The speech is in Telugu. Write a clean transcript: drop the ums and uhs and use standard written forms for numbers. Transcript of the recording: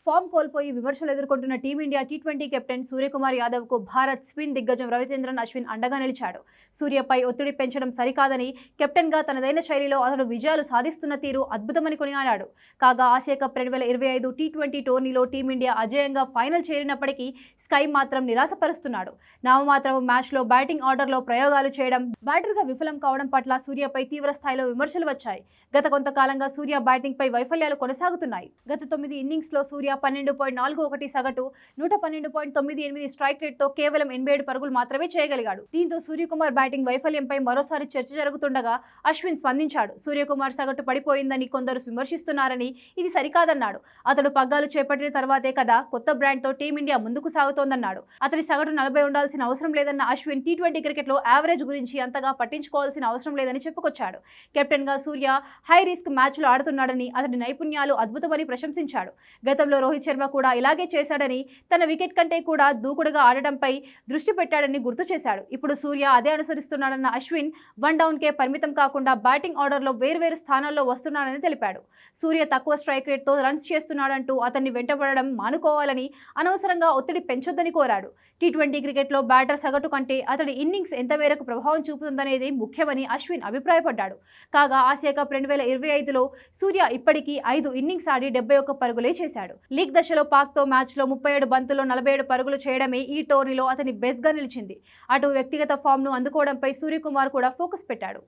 ఫామ్ కోల్పోయి విమర్శలు ఎదుర్కొంటున్న టీమిండియా టీ20 కెప్టెన్ సూర్యకుమార్ యాదవ్కు భారత్ స్పిన్ దిగ్గజం రవిచంద్రన్ అశ్విన్ అండగా నిలిచాడు. సూర్యపై ఒత్తిడి పెంచడం సరికాదని, కెప్టెన్గా తనదైన శైలిలో అతడు విజయాలు సాధిస్తున్న తీరు అద్భుతమని కొనియాడాడు. కాగా ఆసియా కప్ 2025 టీ20 టోర్నీలో టీమిండియా అజేయంగా ఫైనల్ చేరినప్పటికీ స్కై మాత్రం నిరాశపరుస్తున్నాడు. నామమాత్రపు మ్యాచ్లో బ్యాటింగ్ ఆర్డర్లో ప్రయోగాలు చేయడం, బ్యాటర్గా విఫలం కావడం పట్ల సూర్యపై తీవ్ర స్థాయిలో విమర్శలు వచ్చాయి. గత కొంతకాలంగా సూర్య బ్యాటింగ్పై వైఫల్యాలు కొనసాగుతున్నాయి. గత 9 ఇన్నింగ్స్లో సూర్య 12.41 సగటు, 112.98 స్ట్రైక్ రేట్తో కేవలం 87 పరుగులు మాత్రమే చేయగలిగాడు. దీంతో సూర్యకుమార్ బ్యాటింగ్ వైఫల్యంపై మరోసారి చర్చ జరుగుతుండగా అశ్విన్ స్పందించాడు. సూర్యకుమార్ సగటు పడిపోయిందని కొందరు విమర్శిస్తున్నారని, ఇది సరికాదన్నాడు. అతడు పగ్గాలు చేపట్టిన తర్వాతే కదా కొత్త బ్రాండ్తో టీమిండియా ముందుకు సాగుతోందన్నాడు. అతడి సగటు 40 ఉండాల్సిన అవసరం లేదన్న అశ్విన్ టీ20 క్రికెట్లో యావరేజ్ గురించి అంతగా పట్టించుకోవాల్సిన అవసరం లేదని చెప్పుకొచ్చాడు. కెప్టెన్గా సూర్య హై రిస్క్ మ్యాచ్లు ఆడుతున్నాడని, అతడి నైపుణ్యాలు అద్భుతమని ప్రశంసించాడు. గతంలో రోహిత్ శర్మ కూడా ఇలాగే చేశాడని, తన వికెట్ కంటే కూడా దూకుడుగా ఆడడంపై దృష్టి పెట్టాడని గుర్తు చేశాడు. ఇప్పుడు సూర్య అదే అనుసరిస్తున్నాడన్న అశ్విన్ వన్ డౌన్కే పరిమితం కాకుండా బ్యాటింగ్ ఆర్డర్లో వేర్వేరు స్థానాల్లో వస్తున్నాడని తెలిపాడు. సూర్య తక్కువ స్ట్రైక్ రేట్తో రన్స్ చేస్తున్నాడంటూ అతన్ని వెంటపడడం మానుకోవాలని, అనవసరంగా ఒత్తిడి పెంచొద్దని కోరాడు. టీ20 క్రికెట్లో బ్యాటర్ సగటు కంటే అతడి ఇన్నింగ్స్ ఎంత మేరకు ప్రభావం చూపుతుందనేది ముఖ్యమని అశ్విన్ అభిప్రాయపడ్డాడు. కాగా ఆసియా కప్ 2025లో సూర్య ఇప్పటికీ 5 ఇన్నింగ్స్ ఆడి 71 పరుగులే చేశాడు. లీగ్ దశలో పాక్తో మ్యాచ్లో 37 బంతుల్లో 47 పరుగులు చేయడమే ఈ టోర్నీలో అతని బెస్ట్గా నిలిచింది. అటు వ్యక్తిగత ఫామ్ను అందుకోవడంపై సూర్యకుమార్ కూడా ఫోకస్ పెట్టాడు.